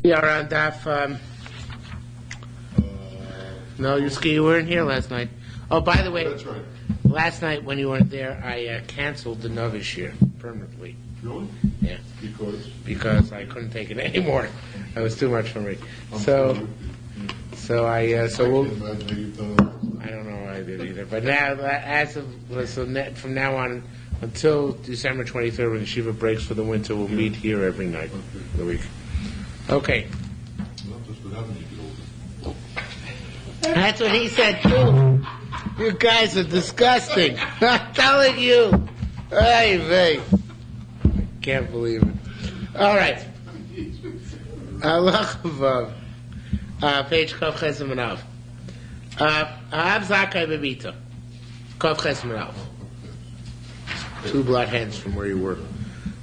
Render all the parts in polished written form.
Yeah, around Daf. No, you weren't here last night. Oh, by the way, That's right. last night when you weren't there, I canceled the Novish year permanently. Really? Yeah, because I couldn't take it anymore. That was too much for me. So we'll. I can't imagine how you've done it. I don't know why I did either. But now, from now on until December 23rd, when the Shiva breaks for the winter, we'll meet here every night of the week. Okay. Well, that's what happens when you get older. That's what he said too. You guys are disgusting. I'm telling you. Hey, vey. I can't believe it. All right. Page Kov Chesem and Av. Av Zakai Bebita. Kov Chesem and Av. 2 blood hands from where you were.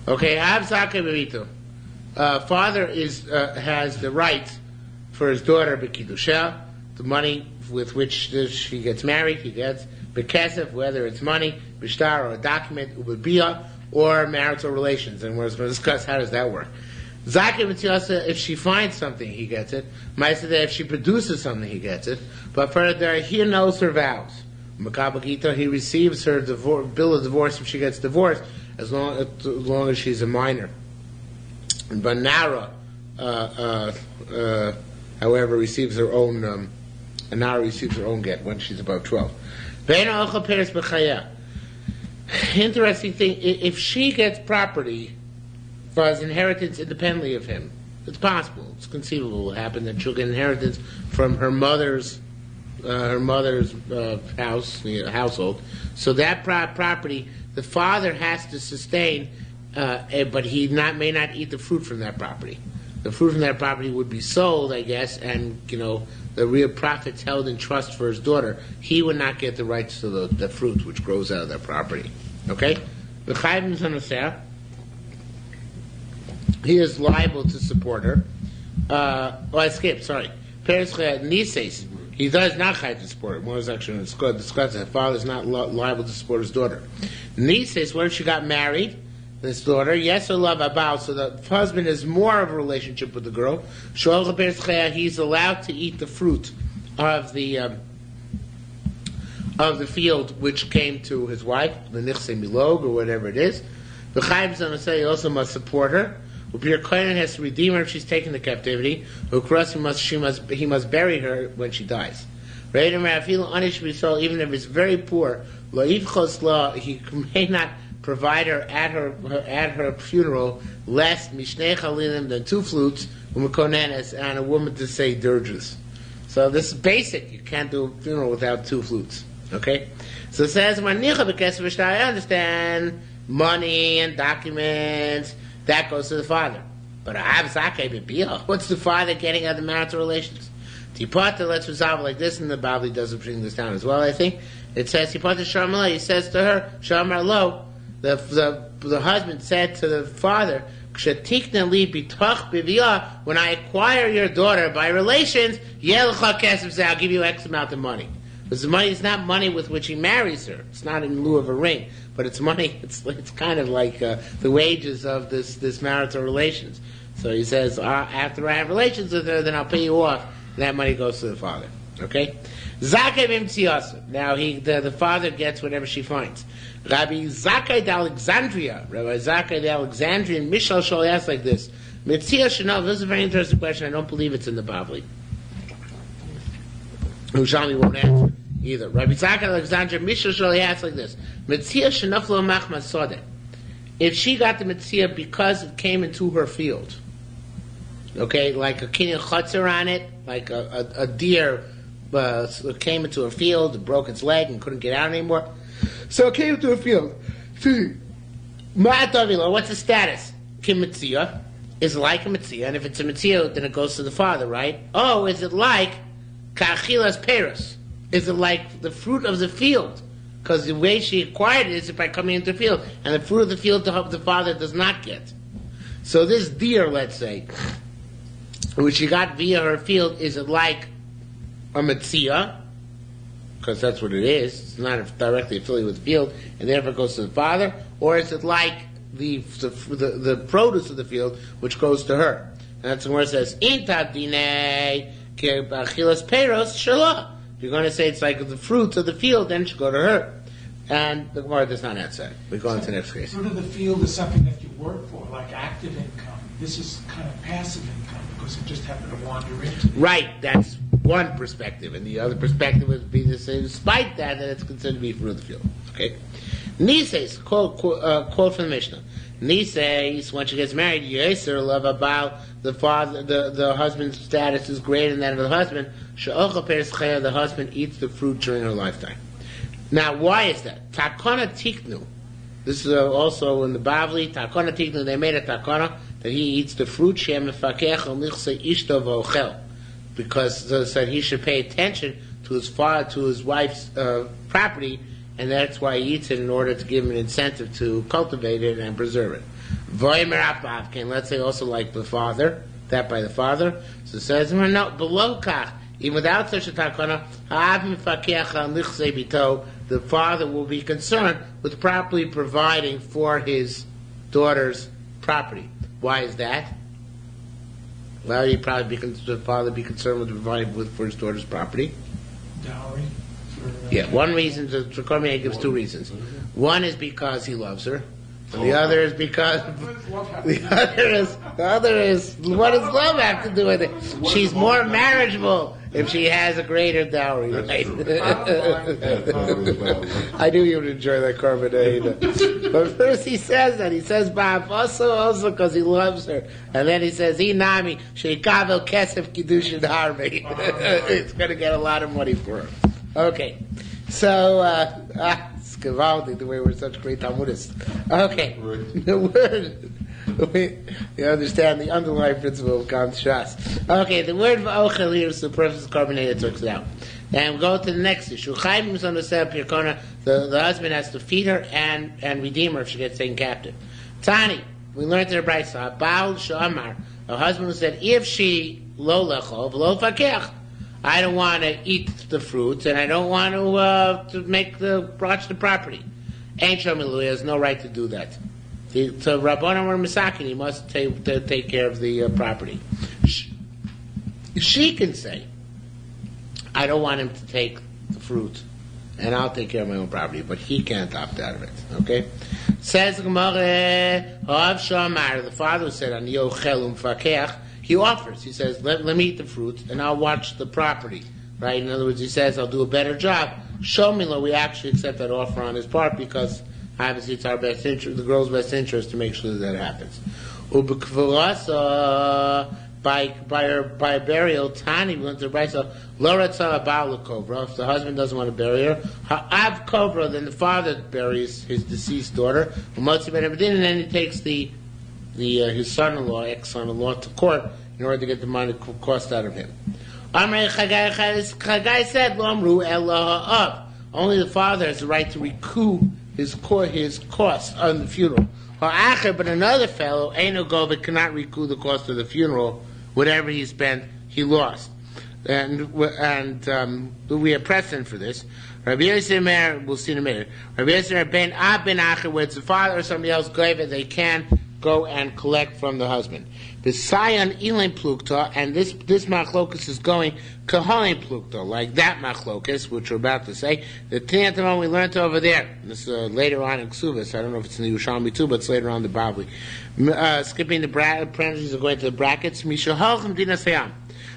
Okay, Av Zakai Bebita. Father has the right for his daughter B'Kiddusha, the money with which she gets married. He gets B'Kesef, whether it's money, B'Shtar, or a document, Ubebiyah, or marital relations. And we're going to discuss how does that work. Zakai B'Tiyasa, if she finds something, he gets it. Ma'aseh, if she produces something, he gets it. But further, he knows her vows. Makabagita, he receives her bill of divorce if she gets divorced, as long as she's a minor. But Nara, however, receives her own. Nara receives her own get when she's above 12. Interesting thing: if she gets property for his inheritance independently of him, it's possible. It's conceivable it will happen that she'll get inheritance from her mother's household. So that property, the father has to sustain. But he may not eat the fruit from that property. The fruit from that property would be sold, I guess, and the real profits held in trust for his daughter. He would not get the rights to the fruit which grows out of that property. Okay, he is liable to support her. I skipped. Sorry, Nises. He does not have to support her. More is actually discussed that father is not liable to support his daughter. Nises, when she got married. This daughter, yes, or love about, so the husband has more of a relationship with the girl. He's allowed to eat the fruit of the field which came to his wife, the nichse milog or whatever it is. The Chaim Zanasei also must support her. Ubir Kohen has to redeem her if she's taken to captivity. He must bury her when she dies. Even if it's very poor, he may not provide her at her funeral less mishnei chalilim than 2 flutes and a woman to say dirges. So this is basic. You can't do a funeral without 2 flutes. Okay? So it says I understand money and documents that goes to the father. But what's the father getting out of the marital relations? Tipata, let's resolve it like this, and the Bavli doesn't bring this down as well, I think. It says Tipata Sharmala, he says to her, Shamar Lo, the husband said to the father, when I acquire your daughter by relations, I'll give you X amount of money. Because the money is not money with which he marries her. It's not in lieu of a ring, but it's money. It's kind of like the wages of this marital relations. So he says, after I have relations with her, then I'll pay you off. And that money goes to the father. Okay? Now the father gets whatever she finds. Rabbi Zakai de Alexandria, Mishal Shol asks like this. Mitzia Shanov, this is a very interesting question. I don't believe it's in the Bavli. Yerushalmi won't answer either. Rabbi Zakai de Alexandria, Mishal Shol asks like this. Mitzia Shanov lo machmas sodeh. If she got the Mitzia because it came into her field, okay, like a kinyan chotzer on it, like a deer came into a field, broke its leg, and couldn't get out anymore. So it came into a field. What's the status? Kim Mitzia is like a Mitzia, and if it's a Mitzia, then it goes to the father, right? Oh, is it like Kachilas Peros? Is it like the fruit of the field? Because the way she acquired it is by coming into the field, and the fruit of the field the father does not get. So this deer, let's say, which she got via her field, is it like a Mitzia? Because that's what it is. It's not directly affiliated with the field, and therefore goes to the father. Or is it like the produce of the field, which goes to her? And that's where it says, Intat dine achilas peros shalah. If you're going to say it's like the fruits of the field, then it should go to her. And the Gemara does not answer that. We go on to the next case. Fruit of the field is something that you work for, like active income. This is kind of passive income because it just happened to wander into it. Right, that's one perspective. And the other perspective would be to say, despite that it's considered to be fruit of the field. Okay? Nises, quote from the Mishnah. Nises, when she gets married, Yeser love about the father, the husband's status is greater than that of the husband. She'ochel peres chaya, the husband eats the fruit during her lifetime. Now, why is that? Takona tiknu. This is also in the Bavli. Takona tiknu. They made a takona that he eats the fruit. Shem mefakech al nichse ishto v'ochel, because they said he should pay attention to his father, to his wife's property, and that's why he eats it in order to give him an incentive to cultivate it and preserve it. Voimer apavkin. Let's say also like the father, that by the father. So it says no below kach. Even without such a takana, the father will be concerned with properly providing for his daughter's property. Why is that? Why would the father be concerned with providing for his daughter's property? Dowry. Yeah, one reason, the Torah gives two reasons. One is because he loves her. And the other is because the other is what does love have to do with it? She's more marriageable if she has a greater dowry, right? I knew you would enjoy that carbonade. But first he says that. He says, Bob, also because he loves her. And then he says, Inami, sheikavel kesef kiddushin harvey. It's going to get a lot of money for her. Okay. So, it's gewaldig the way we're such great Talmudists. Okay. The word, you understand the underlying principle of Kant Shas. Okay, the word v'ochel here is the surface carbonated talks it out. And we go to the next issue. Chaim is on the husband has to feed her and redeem her if she gets taken captive. Tani, we learned in the Brayso, Baal Shamar, a husband who said, if she lo lechol v'lo fakech, I don't want to eat the fruits, and I don't want to watch the property. Ain't Shamilu, he has no right to do that. So Rabbanan were Misakin, he must take care of the property. She can say, I don't want him to take the fruit, and I'll take care of my own property, but he can't opt out of it. Okay? Says the Gemara, the father said, Ani ochelum fakech, he offers. He says, let me eat the fruit, and I'll watch the property. Right? In other words, he says, I'll do a better job. Show me, we actually accept that offer on his part, because obviously it's our best interest, the girl's best interest, to make sure that happens. By burial, Tani went to write so Loratza Ba'al if the husband doesn't want to bury her, Ha'av Kovra, then the father buries his deceased daughter, and then he takes his son-in-law, ex-son-in-law, to court in order to get the money cost out of him. Chagai said, Lomru Elah, only the father has the right to recoup his cost on the funeral. But another fellow, Eino Govit, cannot recoup the cost of the funeral. Whatever he spent, he lost. And we have precedent for this. Rabbi Yosef, we'll see in a minute. Rabbi Yosef ben Acher, where it's the father or somebody else, they can go and collect from the husband. The Sayan Elim Plukta, and this machlokus is going Kahalim Plukta, like that machlokus, which we're about to say. The Tinatamon we learned over there. This is later on in Kesuvos. I don't know if it's in the Yerushalmi too, but it's later on in the Bavli. Skipping the parentheses and going to the brackets. Mishahalchim Dina Sayam.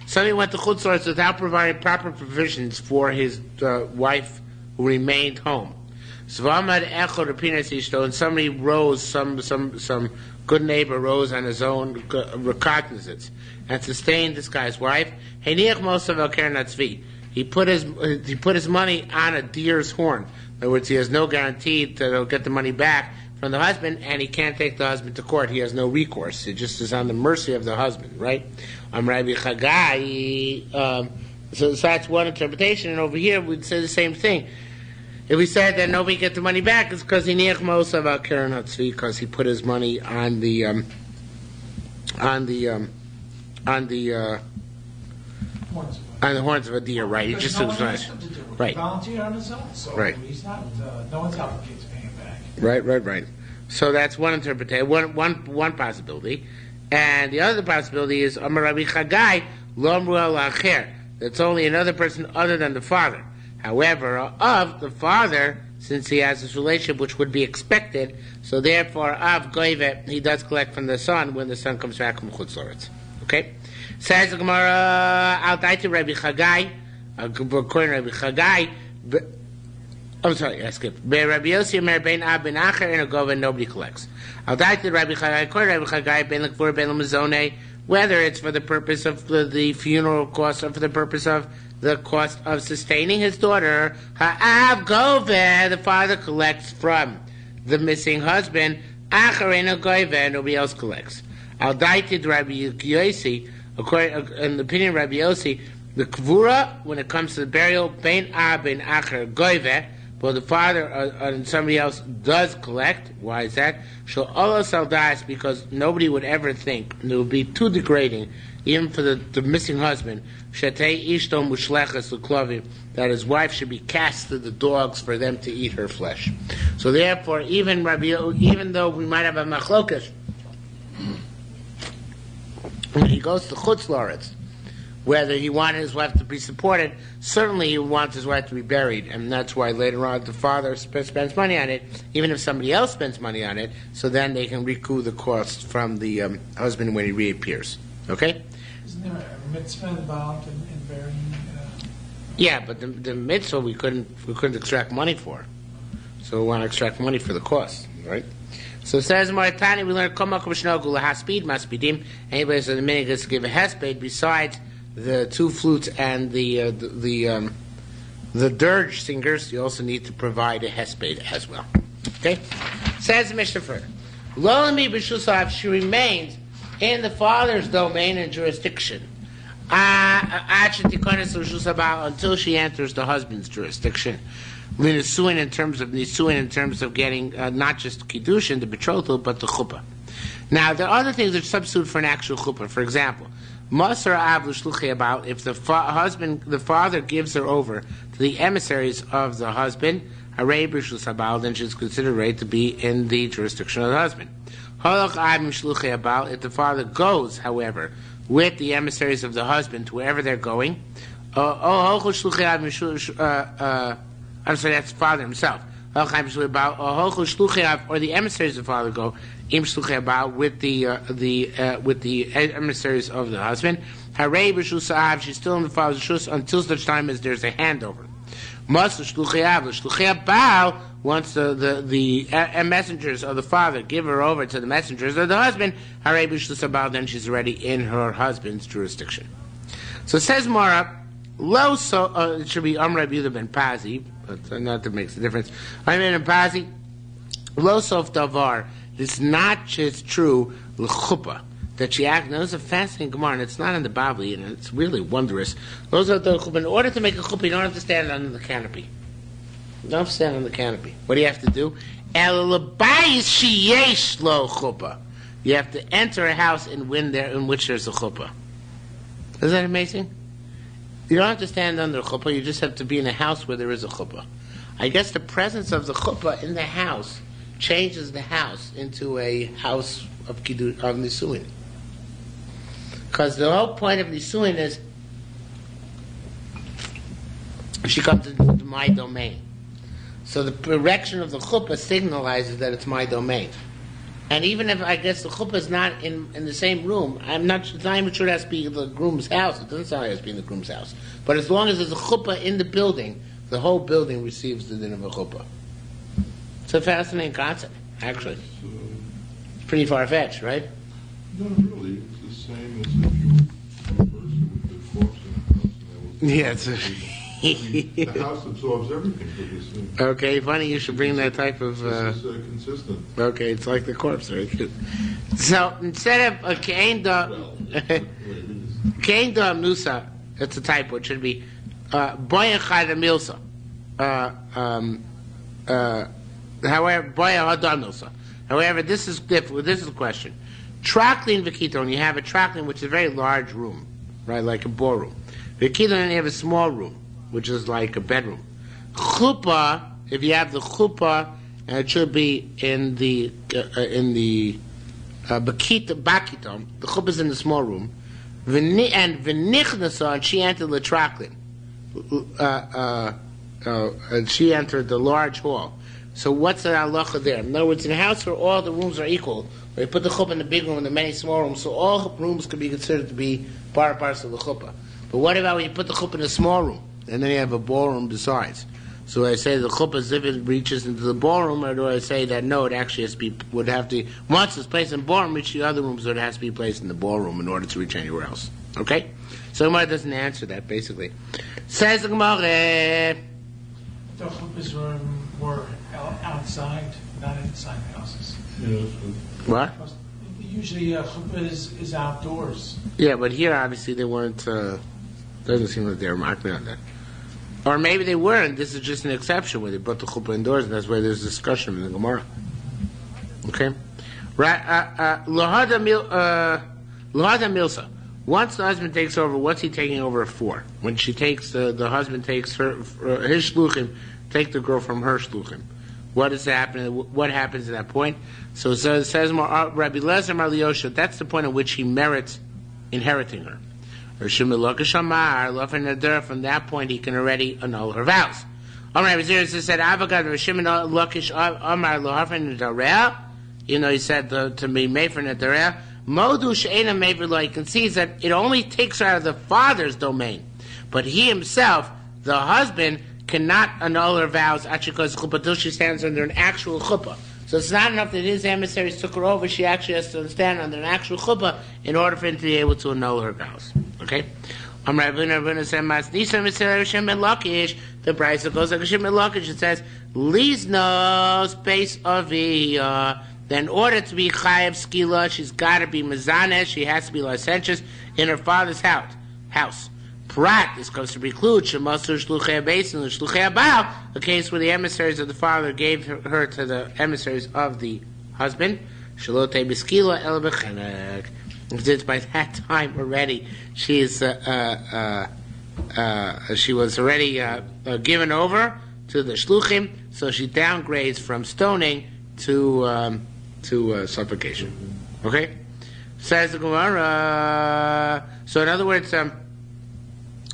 Somebody went to Chutzlaretz without providing proper provisions for his wife who remained home. Svamad Echor Rapinas Ishto, and somebody rose, some good neighbor rose on his own recognizance and sustained this guy's wife. He put his money on a deer's horn. In other words, he has no guarantee that he'll get the money back from the husband, and he can't take the husband to court. He has no recourse. It just is on the mercy of the husband, right? Rabbi Chagai. So that's one interpretation, and over here we'd say the same thing. If we said that nobody get the money back, it's because he because he put his money on the horns of a deer, right? He just was nice, right? Volunteered on his own, so right. He's not. No one's obligated to pay him back. Right. So that's one interpretation, one possibility. And the other possibility is Amar Rabbi Chagai Lo Amru Al Acher. That's only another person other than the father. However, of the father, since he has this relationship which would be expected, so therefore of Goive he does collect from the son when the son comes back from Chutz La'aretz. Okay? Says the Gemara, Al Daiti Rabbi Chagai, according to Rabbi Chagai, I'm sorry, I skipped. Rabbi Yossi Omer Ben Ab Ben Acher and a Gova, nobody collects. Al Daiti Rabbi Chagai, according to Rabbi Chagai, Ben Lekvur Ben Lamazone, whether it's for the purpose of the funeral cost or for the purpose of the cost of sustaining his daughter, Ha'av Gove, the father collects from the missing husband, Acher Gove, nobody else collects. Al Daiti Rabbi Yossi, according in the opinion of Rabbi Yossi, the Kvura, when it comes to the burial, Ben Ab Ben Acher Gove, but the father and somebody else does collect. Why is that? Shall Allah saldas, because nobody would ever think, and it would be too degrading, even for the missing husband, shetei ishto mushlechas l'klovim, that his wife should be cast to the dogs for them to eat her flesh. So therefore, even though we might have a machlokas, when he goes to Chutz La'aretz, whether he wanted his wife to be supported, certainly he wants his wife to be buried, and that's why later on the father spends money on it, even if somebody else spends money on it, so then they can recoup the cost from the husband when he reappears. Okay? Isn't there a mitzvah involved in burying? Yeah, but the mitzvah we couldn't extract money for, so we want to extract money for the cost, right? So it says Maritani, we learn Komak Mishnogu Lahaspid Maspidim. Anybody says the minute gets to give a hesped besides the two flutes and the dirge singers, you also need to provide a hesped as well. Okay? Says the Mishnah further. Lolami b'shusav, she remains in the father's domain and jurisdiction until she enters the husband's jurisdiction. Nisuin in terms of getting not just kiddushin, the betrothal, but the chuppah. Now there are other things that substitute for an actual chuppah. For example, Masar Av L'Shluchi, about if the father gives her over to the emissaries of the husband, Harei B'Shus Habal, then she's considered right to be in the jurisdiction of the husband. Halach Av Shluchi Habal, if the father goes, however, with the emissaries of the husband to wherever they're going, I'm sorry, that's the father himself. Or the emissaries of the father go with the emissaries of the husband. Harei b'shus av, she's still in the father's shus until such time as there's a handover. Once the messengers of the father give her over to the messengers of the husband, harei b'shus av, then she's already in her husband's jurisdiction. So it says Mara, it should be Amr Rabbi Yehuda ben Pazi, but not that makes a difference. Amr ben Pazi, Lo Sof Davar. It's not just true l'chuppah that she acted. Now, this is a fascinating Gemara, and it's not in the Bible, and it's really wondrous. Those are the chuppah. In order to make a chuppah, you don't have to stand under the canopy. You don't have to stand on the canopy. What do you have to do? El l'bayis sheyesh lo chuppah. You have to enter a house in which there's a chuppah. Isn't that amazing? You don't have to stand under a chuppah, you just have to be in a house where there is a chuppah. I guess the presence of the chuppah in the house changes the house into a house of Nisuin. Because the whole point of Nisuin is she comes into my domain. So the erection of the chuppah signalizes that it's my domain. And even if I guess the chuppah is not in the same room, it's not even sure it has to be the groom's house. It doesn't sound like it has to be in the groom's house. But as long as there's a chuppah in the building, the whole building receives the din of a chuppah. It's a fascinating concept, actually. It's pretty far-fetched, right? No, really. It's the same as if you were a person with a corpse in a house. Yeah, it's the house absorbs everything for this thing. Okay, funny you should bring that type of... This is consistent. Okay, it's like the corpse, right? So, instead of a Kain Dam Nusa, that's a typo, it should be Boya Chayda Milsa. However, Boya Hadar Milsa. However, this is different. This is a question. Traklin Vikiton, you have a traklin, which is a very large room, right, like a ballroom. Vikiton, you have a small room, which is like a bedroom. Chuppah, if you have the chuppah, it should be in the Bakita Bakitom, the chuppah is in the small room, and V'nichnasa, and she entered Latraklin. And she entered the large hall. So what's the halacha there? In other words, in a house where all the rooms are equal, where you put the chuppah in the big room and the many small rooms, so all rooms can be considered to be part and parcel of the chuppah. But what about when you put the chuppah in a small room, and then you have a ballroom besides? So I say the chuppah as if it reaches into the ballroom, or do I say that no, it actually has to be, once it's placed in the ballroom, reach the other rooms, so it has to be placed in the ballroom in order to reach anywhere else. Okay? So the Gemara doesn't answer that, basically. Says the Gemara, The chuppahs were outside, not inside houses. Yeah, what? Because usually chuppah is outdoors. Yeah, but here obviously they weren't, doesn't seem like they were marking on that. Or maybe they were, and this is just an exception where they brought the chuppah indoors, and that's why there's discussion in the Gemara. Okay? Right, Lahada Milsa. Once the husband takes over, what's he taking over for? When she takes, the husband takes her, his shluchim, take the girl from her shluchim. What is happening? What happens at that point? So it says more, Rabbi Lezer Mar Yosha, that's the point at which he merits inheriting her. Or from that point he can already annul her vows. Amar Rabbi said, he said to me, Mefer Nedereh, Modu she'ena mever lo, he concedes that it only takes her out of the father's domain, but he himself, the husband, cannot annul her vows actually because until she stands under an actual chuppah. So it's not enough that his emissaries took her over; she actually has to stand under an actual chuppah in order for him to be able to annul her vows. Okay. The Brisa goes like Hashem Lakish. It says, "Lizno space aviyah." Then in order to be chayav skila, she's got to be mazanesh. She has to be licentious in her father's house. Prat, this comes to preclude shemasur shluchei beis and shluchei abal, a case where the emissaries of the father gave her to the emissaries of the husband. Shalote beskila el bechenek. Since by that time already she was already given over to the shluchim, so she downgrades from stoning to suffocation. Okay, says the Gemara. So in other words,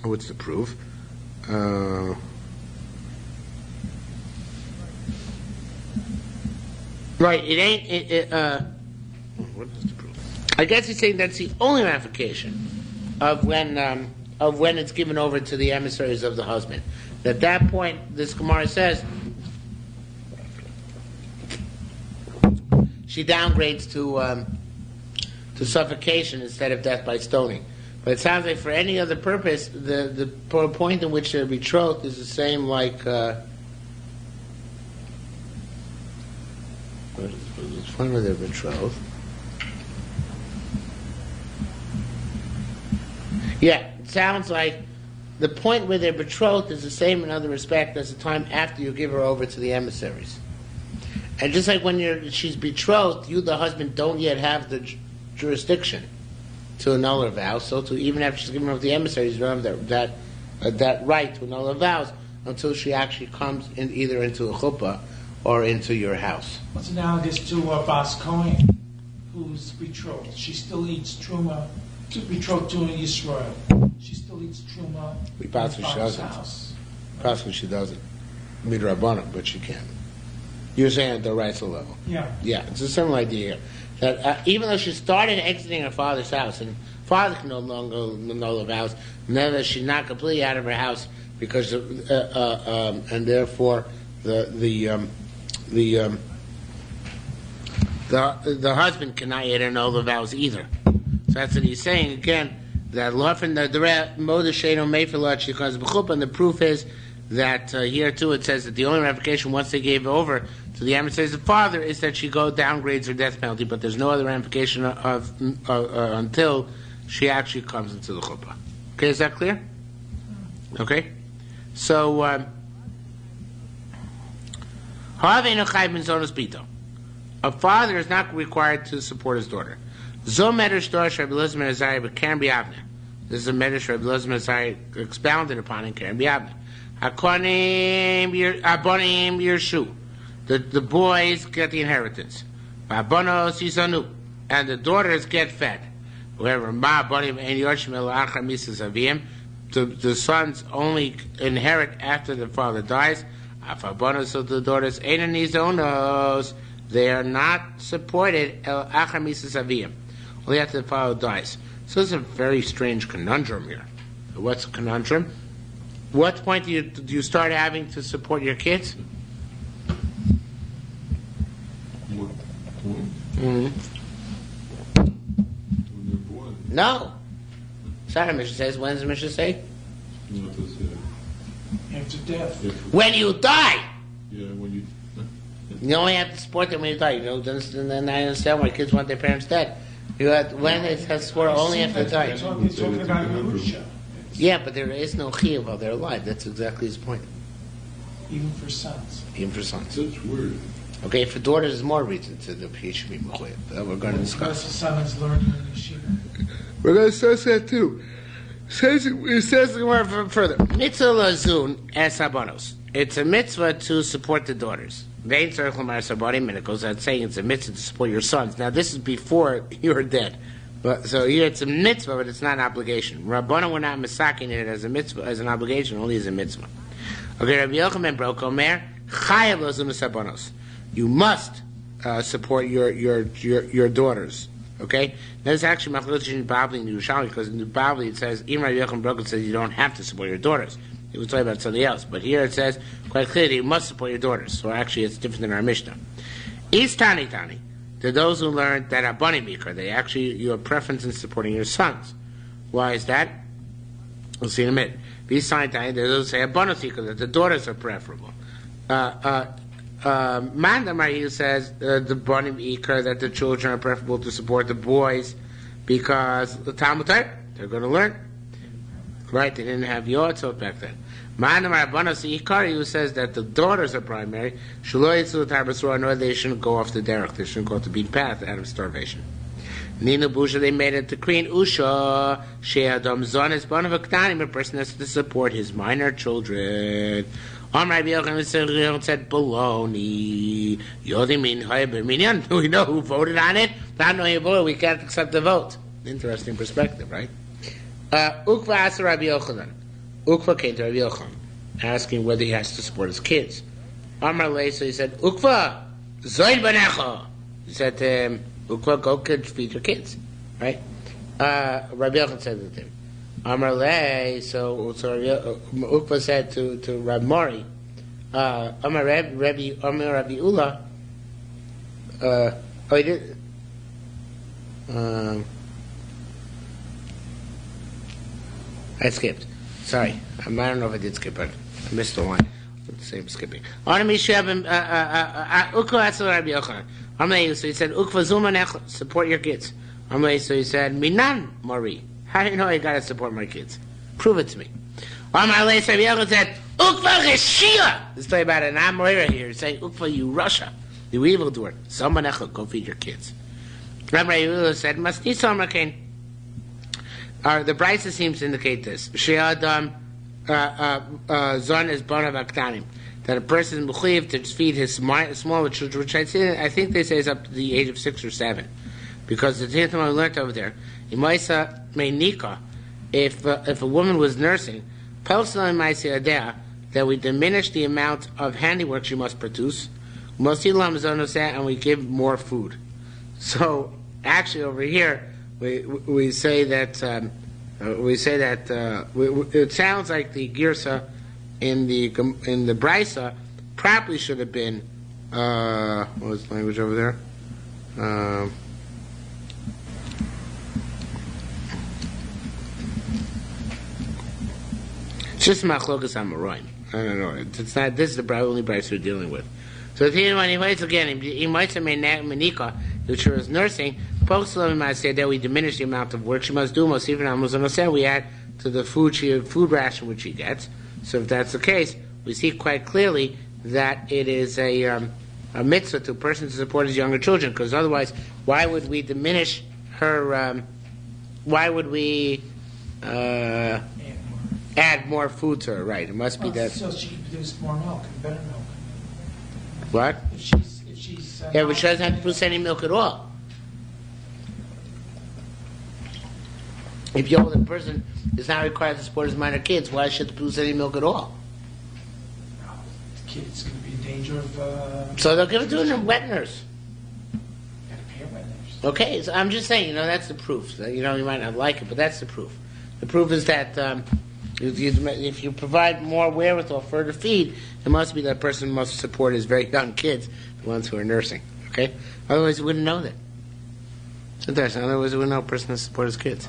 what's the proof? Right, it ain't. What is the proof? I guess he's saying that's the only ramification of when it's given over to the emissaries of the husband. At that point, this Gemara says she downgrades to suffocation instead of death by stoning. But it sounds like for any other purpose, the point in which they're betrothed is the same like the point where they're betrothed. Yeah, it sounds like the point where they're betrothed is the same in other respect as the time after you give her over to the emissaries. And just like when she's betrothed, you, the husband, don't yet have the jurisdiction to annul her vows. So, even after she's given over to the emissaries, you don't have that right to annul her vows until she actually comes in either into a chuppah or into your house. What's analogous to Bas Kohen, who's betrothed? She still eats truma. Betrothed to a Yisrael. She still eats truma. We possibly she doesn't. House. Possibly she doesn't. Midrabanan, but she can. You're saying at the rights level. Yeah. Yeah, it's a similar idea here. That even though she started exiting her father's house, and father can no longer annul her vows, nevertheless she's not completely out of her house because and therefore the husband cannot yet annul the vows either. So that's what he's saying again. That lofin the modesheno meifilach because b'chuppah, and the proof is that here too it says that the only ramification once they gave over to the emissaries of the father is that she downgrades her death penalty, but there's no other ramification of until she actually comes into the chuppah. Okay, is that clear? Okay, so a father is not required to support his daughter. Zo medrash Rabbi Eliezer ben Azariah, but Karen Biavne. This is a medrash Rabbi Eliezer ben Azariah expounded upon in Karen Biavne. Hakonim Abonim Yershu. The boys get the inheritance. Babonos Yisanu. and the daughters get fed. Whoever ma banim ein yorshim el achar misas avim, the sons only inherit after the father dies. Afabonos of the daughters ein anizonos, they are not supported el achar misas avim, only after the father dies. So it's a very strange conundrum here. What's a conundrum? What point do you start having to support your kids? What point? Mm-hmm. When they're born. No. Sorry, Mishnah says. When does the Mishnah say? What does it? After death. When you die. Yeah, when you. You only have to support them when you die. You know, then I understand why kids want their parents dead. You have, when it has support only after they die. You're talking about Yerusha. Yeah, but there is no chiyuv while they're alive. That's exactly his point. Even for sons. Even for sons. That's weird. Okay, for daughters, there's more reason to the PhD mechuyev that we're going to Because the discuss. son is learning in yeshiva. We're going to discuss that too. It says more further. Mitzvah lazun es habanos. It's a mitzvah to support the daughters. Vein tzarich l'mar sabanim, and it goes out saying it's a mitzvah to support your sons. Now this is before you're dead. But so here it's a mitzvah, but it's not an obligation. Rabbana were not misaking it as a mitzvah, as an obligation, only as a mitzvah. Okay, Rabbi Yochanan Brok Omer, chayav lazun es habanos. You must support your daughters. Okay, that's actually machlokes in Babli and Yerushalmi, because in the Babli it says even Rabbi Yochanan Brok says you don't have to support your daughters. It was talking about something else, but here it says quite clearly you must support your daughters. So actually it's different than our Mishnah. Is Tani to those who learned that Abani Mikra, they actually you have preference in supporting your sons. Why is that? We'll see in a minute. These Tani to those who say Abani Mikra, that the daughters are preferable. Mandamar says the Bani Mikra, that the children are preferable to support the boys because the Talmud they're going to learn. Right, they didn't have Yotzot back then. Mandamar Abanos Ikari, who says that the daughters are primary, nor they shouldn't go off the derech, they shouldn't go off the beaten path out of starvation. Nina Busha, they made a decree in Usha, Sheadam Zon is one of a Ktanim, a person has to support his minor children. Rabbi Yochanan said, baloney. Yodimin Hayber Minyan. Do we know who voted on it? Not knowing who voted, we can't accept the vote. Interesting perspective, right? Ukva asked Rabbi Yochanan. Ukva came to Rabbi Yochanan, asking whether he has to support his kids. Amar Lei, so he said, Ukva, Zoid Banecha. He said to him, Ukva, go feed your kids. Right? Rabbi Yochanan said to him, Amar Lei, so Ukva said to Rabbi Mori, Amar Rabbi Ula, he did, I skipped. Sorry. I don't know if I did skip, but I missed the line. Same skipping. So he said, Ukva Zumanech, support your kids. So he said, Minan Mori. How do you know I got to support my kids? Prove it to me. Rabbi said, Ukva Reshia. Let's tell you about an Amorera here. He's saying, Ukva, you Russia, you evildoer. Zumanech, go feed your kids. Rabbi Yehuda said, Masnisa Amrakein. The Brisa seems to indicate this. She'adam zon is banav aktanim. That a person is mechuyev to feed his smaller children, which I think they say is up to the age of 6 or 7, because the thing I learned over there, imaisa meinika, if a woman was nursing, pelsalim ma'aseh adea, that we diminish the amount of handiwork she must produce, mosilam zonoseh, and we give more food. So actually over here. We say that it sounds like the girsa in the brisa probably should have been what was the language over there? It's just machlokas amaroim. I don't know. It's not. This is the only brisa we're dealing with. So if he writes again, he might say menika, which was nursing. I said that we diminish the amount of work she must do. Most even we add to the food ration which she gets. So if that's the case, we see quite clearly that it is a mitzvah to a person to support his younger children. Because otherwise, why would we diminish her? Why would we add more food to her? Right? It must be that so she can produce more milk and better milk. What? If she's Yeah, but she doesn't have to produce any milk at all. If you hold that a person is not required to support his minor kids, why should the produce any milk at all? The kid's going to be in danger of... So they'll give it to a wet nurse. Got to pay a wet nurse. Okay, so I'm just saying, that's the proof. You might not like it, but that's the proof. The proof is that if you provide more wherewithal for her to feed, it must be that person must support his very young kids, the ones who are nursing. Okay? Otherwise, you wouldn't know that. It's interesting. Otherwise, you wouldn't know a person to support his kids.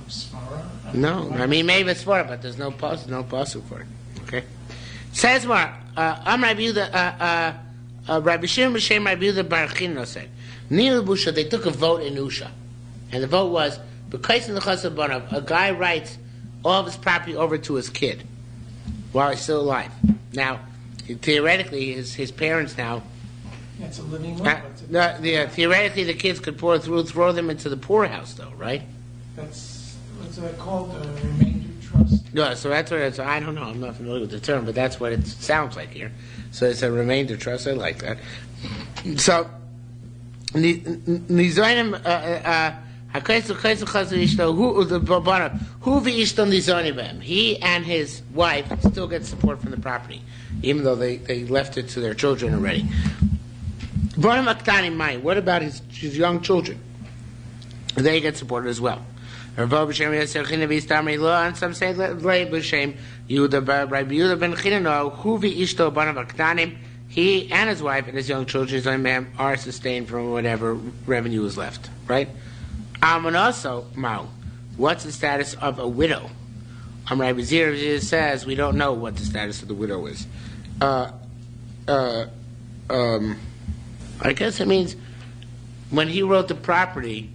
No, I mean maybe it's for it, but there's no pasuk for it. Okay? Says more. Rabbi Shimon b'Shem Rabbi Yehuda bar Chinna said, Nil Busha, they took a vote in Usha, and the vote was because in the Chassid Banav, a guy writes all of his property over to his kid while he's still alive. Now, theoretically, his parents now. It's a living will. Theoretically, the kids could throw them into the poorhouse, though, right? That's what's that called? The remainder trust. No, so that's what it's. I don't know. I'm not familiar with the term, but that's what it sounds like here. So it's a remainder trust. I like that. So, nizonim he and his wife still get support from the property, even though they left it to their children already. What about his young children? They get supported as well. And some say he and his wife and his young children are sustained from whatever revenue is left. Right? What's the status of a widow? Rabbi Zir says we don't know what the status of the widow is. I guess it means when he wrote the property,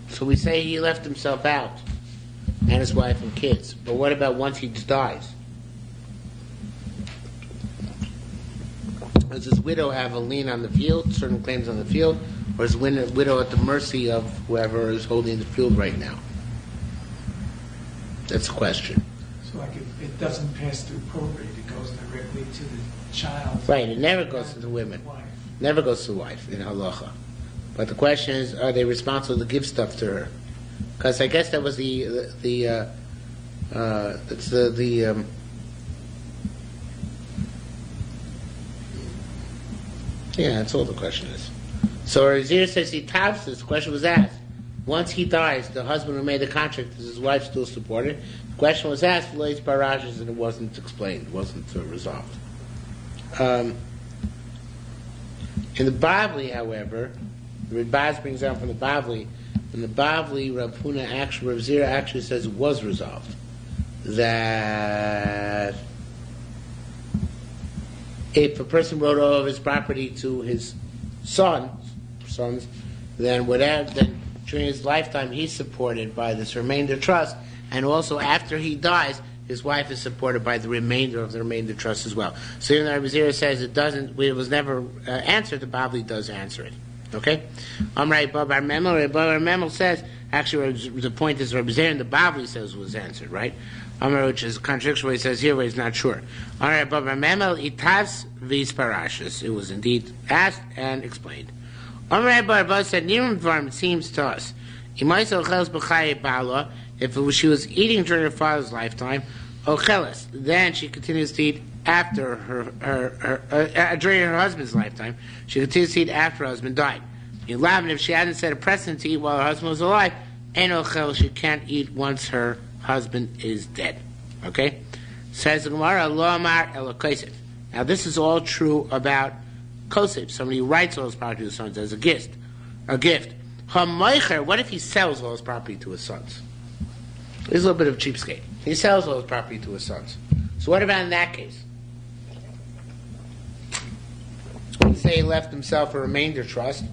so we say he left himself out, and his wife and kids. But what about once he dies? Does his widow have a lien on the field, certain claims on the field, or is the widow at the mercy of whoever is holding the field right now? That's the question. So like it doesn't pass through probate, it goes directly to the child. Right, it never goes to the women. Never goes to the wife in halacha. But the question is, are they responsible to give stuff to her? Because I guess that was yeah, that's all the question is. So Razir says he taps this. The question was asked. Once he dies, the husband who made the contract, does his wife still support it? The question was asked, Lois Barajas, and it wasn't explained. It wasn't resolved. In the Bavli, however, the Rebaz brings out from the Bavli, in the Bavli, Rav Zira actually says it was resolved. That if a person wrote all of his property to his sons, then during his lifetime he's supported by this remainder trust, and also after he dies, his wife is supported by the remainder of the remainder trust as well. So even though Rabbi Zira says it was never answered, the Bavli does answer it. Okay? Rabbi Memel says, actually the point is Rabbi Zira and the Bavli says it was answered, right? Which is a contradiction what he says here, but he's not sure. Rabbi Memel itavs vis parashas. It was indeed asked and explained. Rabbi said, it seems to us, if she was eating during her father's lifetime, ocheles, then she continues to eat after during her husband's lifetime. She continues to eat after her husband died. In Laban, if she hadn't set a precedent to eat while her husband was alive, ein ocheles, she can't eat once her husband is dead. Okay? Says the Gemara, lo amar elo kosef. Now this is all true about kosef, somebody who writes all his property to his sons as a gift. What if he sells all his property to his sons? There's a little bit of cheapskate. He sells all his property to his sons. So what about in that case? Do we say he left himself a remainder trust?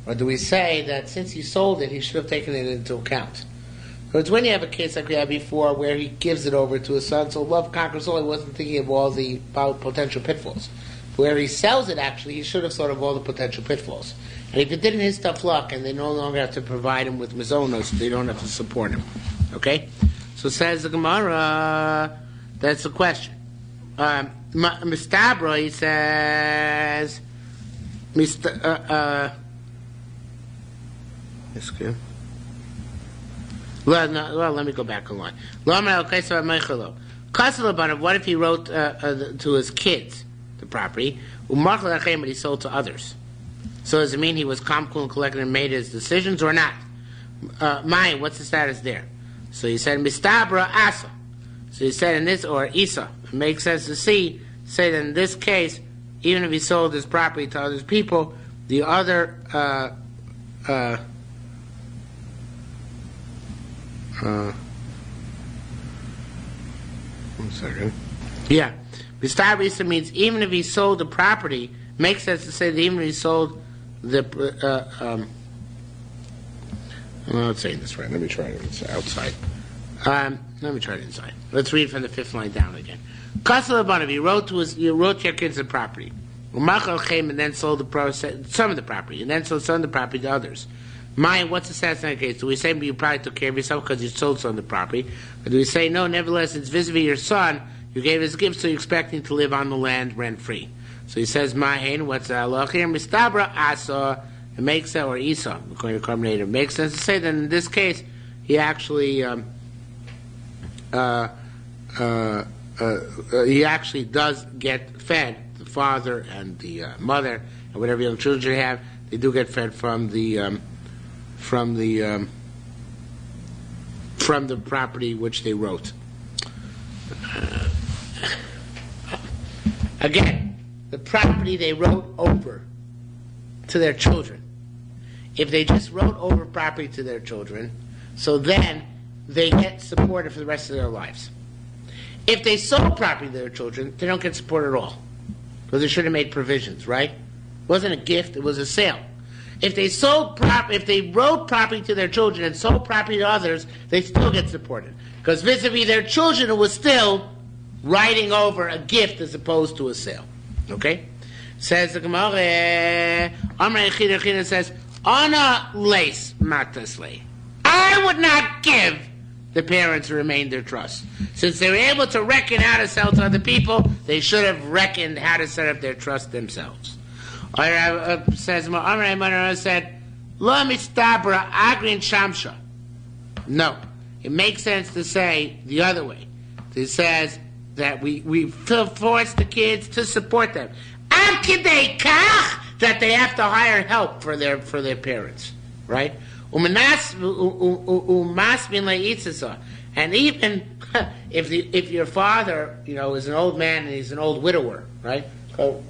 Or do we say that since he sold it, he should have taken it into account? So it's when you have a case like we had before where he gives it over to his son, so love conquers all, he wasn't thinking of all the potential pitfalls. Where he sells it, actually, he should have thought of all the potential pitfalls. And if it didn't his tough luck, and they no longer have to provide him with mizonos, they don't have to support him. Okay? So says the Gemara, that's the question. Mistabra, he says, Well, let me go back a line. What if he wrote to his kids the property, but he sold to others? So does it mean he was calm, cool, and collected and made his decisions or not? Mine, what's the status there? So he said, Mistabra Asa. So he said in this, or Isa. It makes sense to say that in this case, even if he sold his property to other people, the other, one second. Yeah. Mistabra Isa means even if he sold the property, makes sense to say that even if he sold the, I'm not saying this right. Let me try it outside. Let me try it inside. Let's read from the 5th line down again. You wrote to your kids the property. And then sold some of the property. And then sold some of the property to others. What's the status in that case? Do we say you probably took care of yourself because you sold some of the property? Or do we say, no, nevertheless, it's vis-a-vis your son. You gave his gift, so you're expecting to live on the land rent-free. So he says, what's the halach here? Mistabra Asa. It makes sense, or Esau, according to Carbonator, it makes sense to say that in this case, he actually does get fed. The father and the mother and whatever young children have, they do get fed from the property which they wrote. Again, the property they wrote over to their children. If they just wrote over property to their children, so then they get supported for the rest of their lives. If they sold property to their children, they don't get support at all. Because they should have made provisions, right? It wasn't a gift, it was a sale. If they if they wrote property to their children and sold property to others, they still get supported. Because vis-a-vis their children, it was still writing over a gift as opposed to a sale. Okay? Says the Gemara, Amar Echida says, Ana leis matasle. I would not give the parents the remainder trust. Since they were able to reckon how to sell to other people, they should have reckoned how to set up their trust themselves. Says Amar said, Lo mistabra agrin shamsha. No. It makes sense to say the other way. It says that we force the kids to support them. Am kidei kach, that they have to hire help for their parents, right? And even if your father, is an old man and he's an old widower, right? So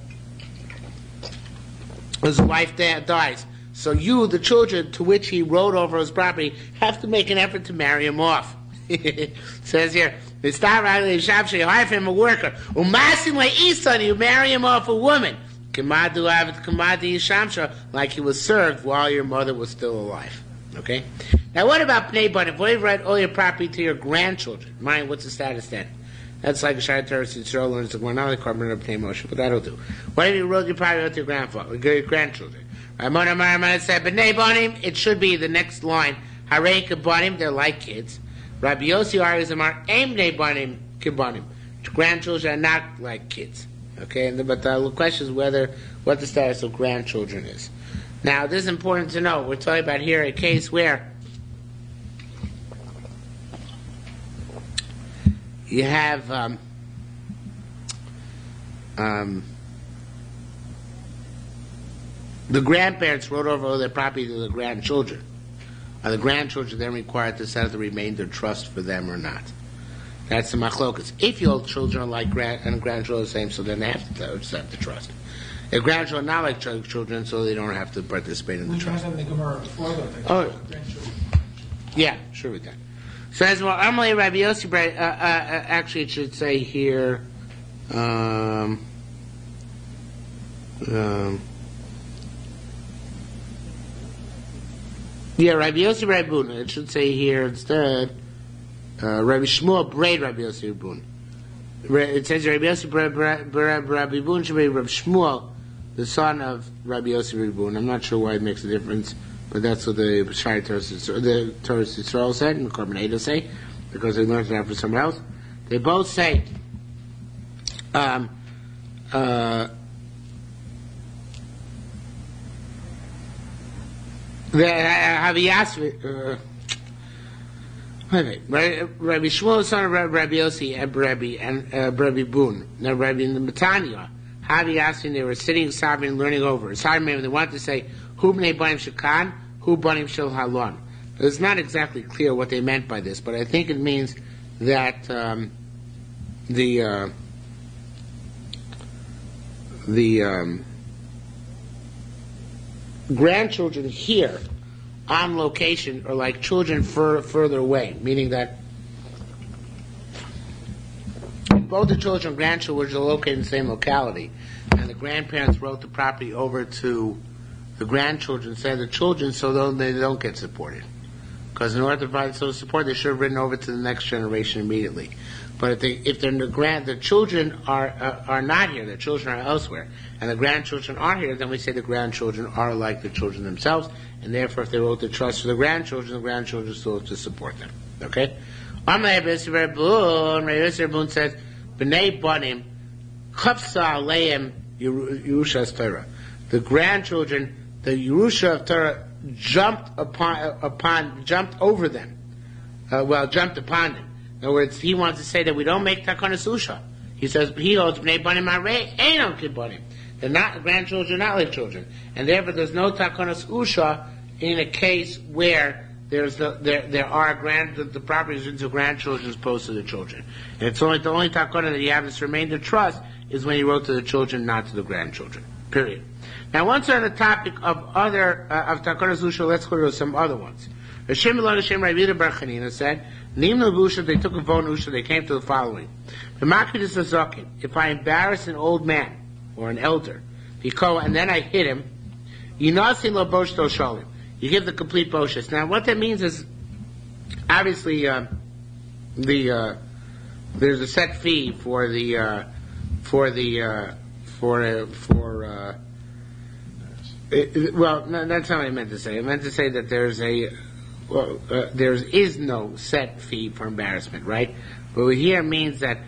his wife dies, so you, the children to which he wrote over his property, have to make an effort to marry him off. It says here, you hire for him a worker. You marry him off a woman. Like he was served while your mother was still alive. Okay? Now what about Pnei Banim? What if you write all your property to your grandchildren? Mind, what's the status then? That's like a Shai Teres Yisrael learns the one other carbon of Pnei Moshe, but that'll do. What if you wrote your property to your grandchildren? Ramon said, Pnei Banim, it should be the next line. Harei Kebanim, they're like kids. Rabbi Yossi argues Amar Aim Pnei Banim Kebanim. Grandchildren are not like kids. Okay, but the question is what the status of grandchildren is. Now, this is important to know. We're talking about here a case where you have the grandparents wrote over all their property to the grandchildren. Are the grandchildren then required to set up the remainder trust for them or not? That's the machlokas. If your children are like and grandchildren are the same, so then they have to set the trust. If grandchildren are not like children, so they don't have to participate in the trust. We had in the Gemara before, though. Grandchildren. Yeah, sure we can. So as well, Amalei Rabbi Yossi, actually it should say here, yeah, Rabbi Yossi Rabbi Bun. It should say here instead, Rabbi Shmuel Braid Rabbi Yossi Bun. It says Rabbi Yossi Rabbi Bun should be Rabbi Shmuel, the son of Rabbi Yossi Rabbi Bun. I'm not sure why it makes a difference, but that's what the Shai Teres Yisrael said, and the Carbonator say, because they learned that from someone else. They both say, Okay. Rabbi Shmuel, son of Rabbi Yossi, and Rabbi Boon. Now, Rabbi Matanya, Havi asking, they were sitting, sovereign, learning over. Sovereign, they wanted to say, Hu b'nei banim shekan, Hu banim shel halon. It's not exactly clear what they meant by this, but I think it means that the grandchildren here on location are like children further away, meaning that both the children and grandchildren are located in the same locality, and the grandparents wrote the property over to the grandchildren, say the children, so they don't get supported. Because in order to provide social support, they should have written over to the next generation immediately. But if the children are not here, the children are elsewhere, and the grandchildren are here, then we say the grandchildren are like the children themselves, and therefore if they wrote the trust for the grandchildren still have to support them. Okay? Rabbi Yossi says, B'nei banim, chafsa aleim Yerusha Torah. The grandchildren, the Yerusha of Torah, jumped over them. Jumped upon them. In other words, he wants to say that we don't make takonas usha. He says he holds bnei banim harei einam kibanim. They're not grandchildren, not like children, and therefore there's no takonas usha in a case where there are the property is into grandchildren as opposed to the children. And it's the only takona that you have this remainder trust is when he wrote to the children, not to the grandchildren. Period. Now, once we're on the topic of other of takonas usha, let's go to some other ones. Hashem Elon Hashem Rabbi Yehuda Bar Chanina said, Nimnu Busha, they took a vote in Usha, they came to the following. If I embarrass an old man or an elder, and then I hit him, you give the complete boshas. Now, what that means is, obviously, there's a set fee for well, no, that's not what I meant to say. I meant to say that there is no set fee for embarrassment, right? But here means that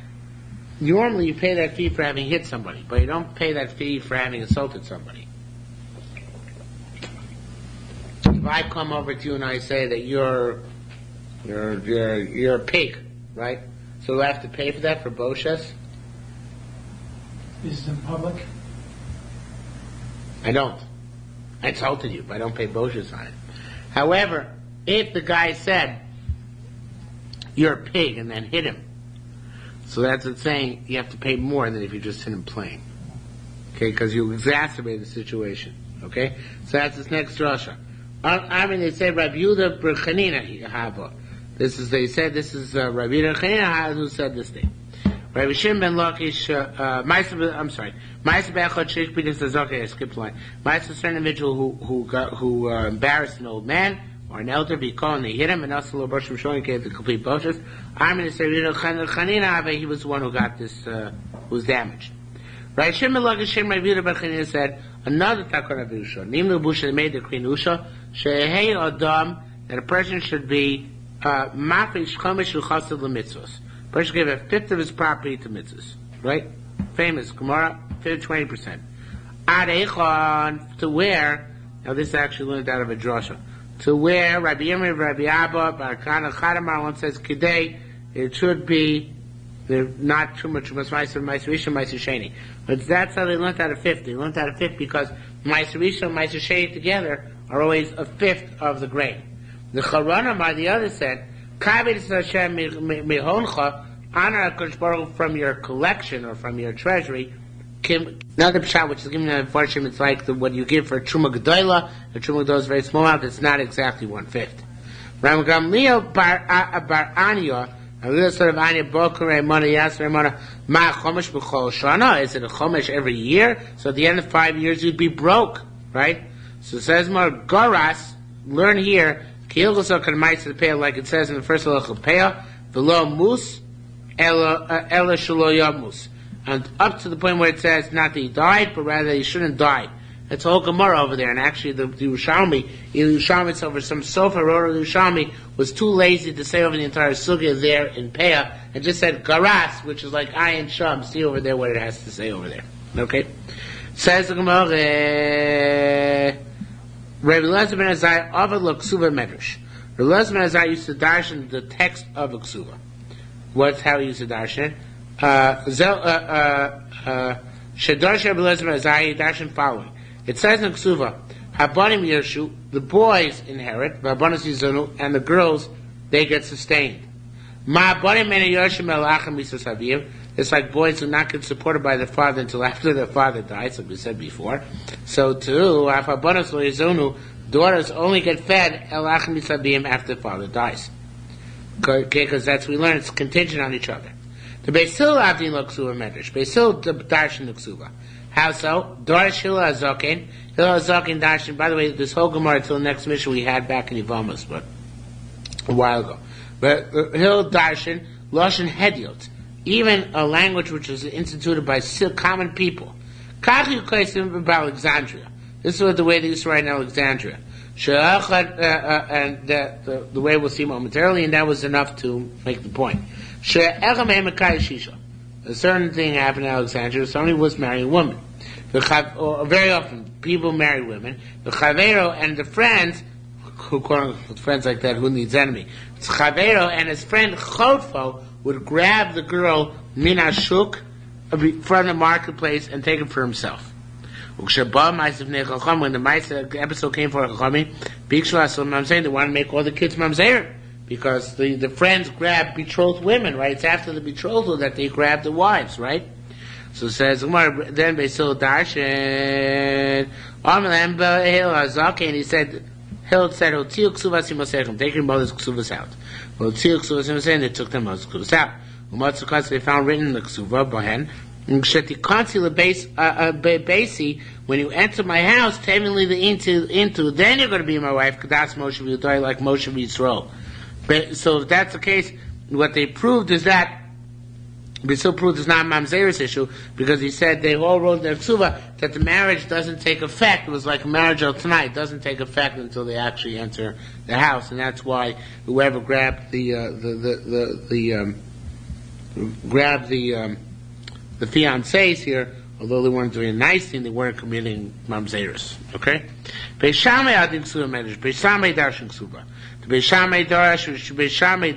normally you pay that fee for having hit somebody, but you don't pay that fee for having insulted somebody. If I come over to you and I say that you're a pig, right? So do I have to pay for that for boshas? Is it in public? I don't. I insulted you, but I don't pay boshas on it. However, if the guy said, you're a pig, and then hit him, so that's it saying you have to pay more than if you just hit him plain. Okay, because you exacerbate the situation. Okay? So that's this next drasha. They say Rabbi Yehuda Bar Chanina Hava. This is Rabbi Yehuda Chanina who said this thing. Rabbi Shimon ben Lakish, Ma'aseh Be'echad Sheish B'din Sazokeh, I skipped line. Ma'aseh, a certain individual who embarrassed an old man or an elder, be called and they hit him, and also L'Boshim Shoyin gave the complete boshas. Armin said, Chanina, he was the one who got this, who was damaged. Rabbi Shimon ben Lakish, Rabbi Yehuda Bar Chanina said, another takon of Usha. Nimnu Busha, they made the Queen Usha, Shehei Adam, that a person should be, Mafish Chomesh L'Chassid L'Mitzvos. A person gave a fifth of his property to mitzvahs, right? Famous Gemara, 20%. Ad Eichon, to where, now this actually learned out of a drasha, to where Rabbi Yirmiyah, Rabbi Abba, Bar Kana, Chadamar, one says, Kidei, it should be, not too much, Ma'aser Rishon, Ma'aser Sheni. But that's how they learned out of 50. They learned out of 50 because Ma'aser Rishon and Ma'aser Sheni together are always a fifth of the grain. The Charanamar, the other said, honor HaKadosh Baruch Hu from your collection or from your treasury. Another pshat which is given in Farshim, it's like what you give for a Truma Gedola. A Truma Gedola is a very small amount. It's not exactly 1/5. Ram Gamliel Bar Anya, a sort of Anya Bokare Mana Yasser Mana Ma Chomesh B'Chol Shana. Is it a Chomesh every year? So at the end of 5 years you'd be broke, right? So it says more Goras. Learn here. Like it says in the first halacha of Peah, v'lo mus ela shelo yamus, and up to the point where it says not that he died, but rather he shouldn't die. It's a whole Gemara over there, and actually the Yerushalmi over some sofa wrote the Yerushalmi was too lazy to say over the entire sugya there in Peah, and just said garas, which is like ayin sham. See over there what it has to say over there. Okay, says the Gemara. Rabbi Elazar ben Azai Avad lo Ksuva Medrash. Relazman as I used to darshan the text of a ksuva. What's how he used to darshan? Shedarsha Relazman as I darshan following. It says in ksuva, Habanim Yershu, the boys inherit, Vabanas Yizonu, and the girls, they get sustained. Ma'abanim and Yerushalmi Kesuvos. It's like boys who not get supported by their father until after their father dies, like we said before. So too, Habanas Yizonu, daughters only get fed Elachim Misabim after the father dies. Okay, because that's we learn it's contingent on each other. The Beisil Avdin Loksuva Medrash. Beisil Darshan Loksuva. How so? Dorish Hila Azokin. Hila Azokin Darshan. By the way, this whole Gemara until the next mission we had back in Yevamos, but a while ago. But Hila Darshan, Loshen Hediot. Even a language which was instituted by common people. Kachi Ukaisim about Alexandria. This is the way they used to write in Alexandria. And the way we'll see momentarily, and that was enough to make the point. A certain thing happened in Alexandria. Somebody was marrying a woman. Very often, people marry women. The chavero and the friends, who call friends like that, who needs enemy? It's chavero and his friend Chodfo would grab the girl minashuk from the marketplace and take it for himself. When the Maisa episode came for Chachamim, I'm saying they want to make all the kids mamzer because the friends grab betrothed women, right? It's after the betrothal that they grab the wives, right? So it says, then Beisil Darshan, and he said, Hill said, take your mother's ksuvas out. Well, they took their mother's ksuvas out. They found written in the ksuva, Bohen, when you enter my house, taking into, then you're going to be my wife, Kadas Moshe V'Yudai, like Moshe V'Yisrael. So if that's the case, what they proved is that, we still proved it's not a Mamzer's issue, because he said they all wrote in their ksuva that the marriage doesn't take effect. It was like a marriage of tonight, doesn't take effect until they actually enter the house, and that's why whoever grabbed the fiancés here, although they weren't doing a nice thing, they weren't committing mamzeros. Okay? Beishamai adin ksuva medrash. Beishamai darshan ksuva. The Beishamai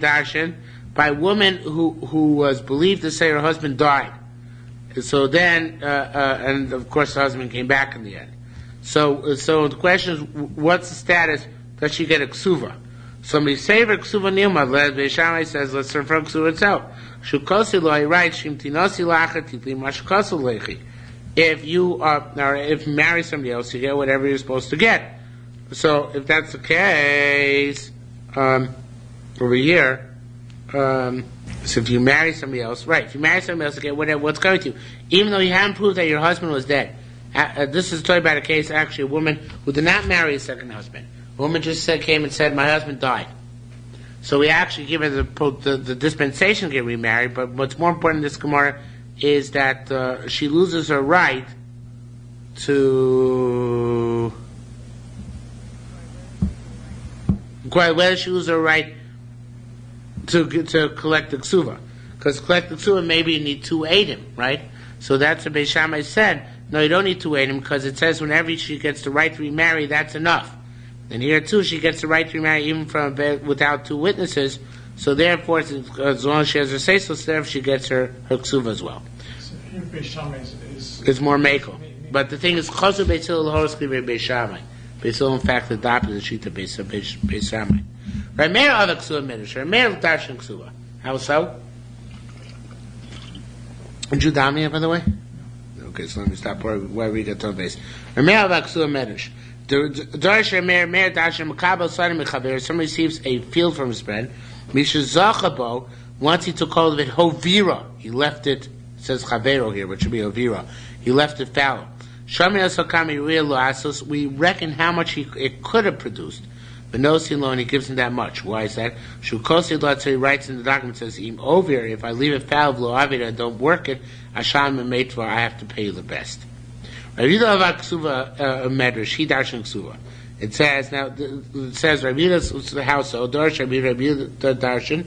darshan by a woman who was believed to say her husband died. So then, and of course the husband came back in the end. So the question is, what's the status? Does she get a ksuva? Somebody say her ksuva nilma. Beishamai says, let's refer ksuva itself. Shukosi lo, he writes, Shimtinosi lacha titli mashkosu lechi. If you if you marry somebody else, you get whatever you're supposed to get. So if that's the case, over here, so if you marry somebody else, right, if you marry somebody else, you get what's going to you. Even though you haven't proved that your husband was dead. This is told about a case, actually, a woman who did not marry a second husband. A woman just came and said, my husband died. So we actually give her the dispensation to get remarried, but what's more important in this Gemara is that she loses her right to... Whether she loses her right to collect the ksuva. Because collect the ksuva, maybe you need 2 edim, right? So that's what Beis Shammai said. No, you don't need 2 edim, because it says whenever she gets the right to remarry, that's enough. And here too, she gets the right to remarry even from without 2 witnesses. So therefore, as long as she has her say-so, therefore she gets her ksuva as well. So here Beis Shammai is more meko. But the thing is, Chosu Beis Hillel Horoskli Beis Shammai. Beis Hillel, in fact, adopted the Shita Beis Shammai. Rameir Avak Ksuva Medrash. Rameir Darshan Ksuva. How so? Did you down here, by the way? Okay, so let me stop where we get to the base. Rameir Avak Ksuva Medrash. Somebody receives a field from his friend. Once he took hold of it, hovira, he left it. It says chavero here, but it should be hovira. He left it fallow. We reckon how much it could have produced, but no sin and he gives him that much. Why is that? So he writes in the document, says, if I leave it fallow, and don't work it, I have to pay you the best. It says Rabbida's the house. Darshan.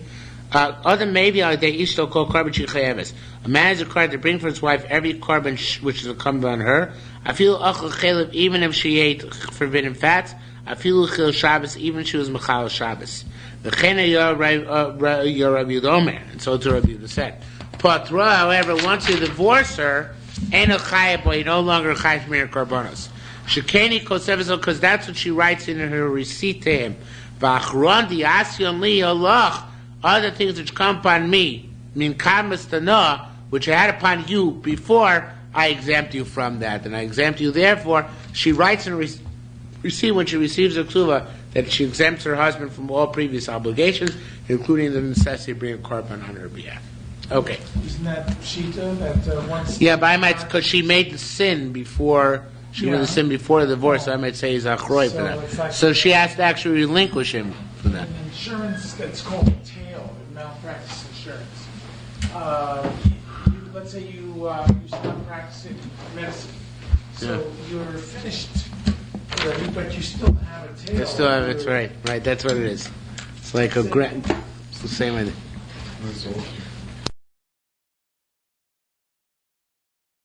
Other maybe they ishto call carbon shechayeves. A man is required to bring for his wife every carbon which is incumbent on her. I feel achal chalev even if she ate forbidden fats. afilu chil Shabbos, even she was mechal Shabbos. V'chena yor Rabbi Yehuda, and so to Rabbi Yehuda said. Patra, however, once you divorce her, ain't a chayav, but you no longer chayav mir korbanos. Shekeni koseves, because that's what she writes in her receipt to him. V'achron di asyon li Allah, other things which come upon me, min kamas tanoah, which I had upon you before I exempt you from that, and I exempt you. Therefore, she writes in receipt when she receives a ksuva that she exempts her husband from all previous obligations, including the necessity of bringing a korban on her behalf. Okay. Isn't that Pshita, that once... Yeah, but I might, because she made the sin before, she made the sin before the divorce, so I might say he's achroi for that. So she has to actually relinquish him for that. In insurance, that's called a tail, in malpractice insurance. Let's say you stop practicing medicine, so you're finished, but you still have a tail. You still have it, right, that's what it is. It's like a grant, it's the same idea. That's all.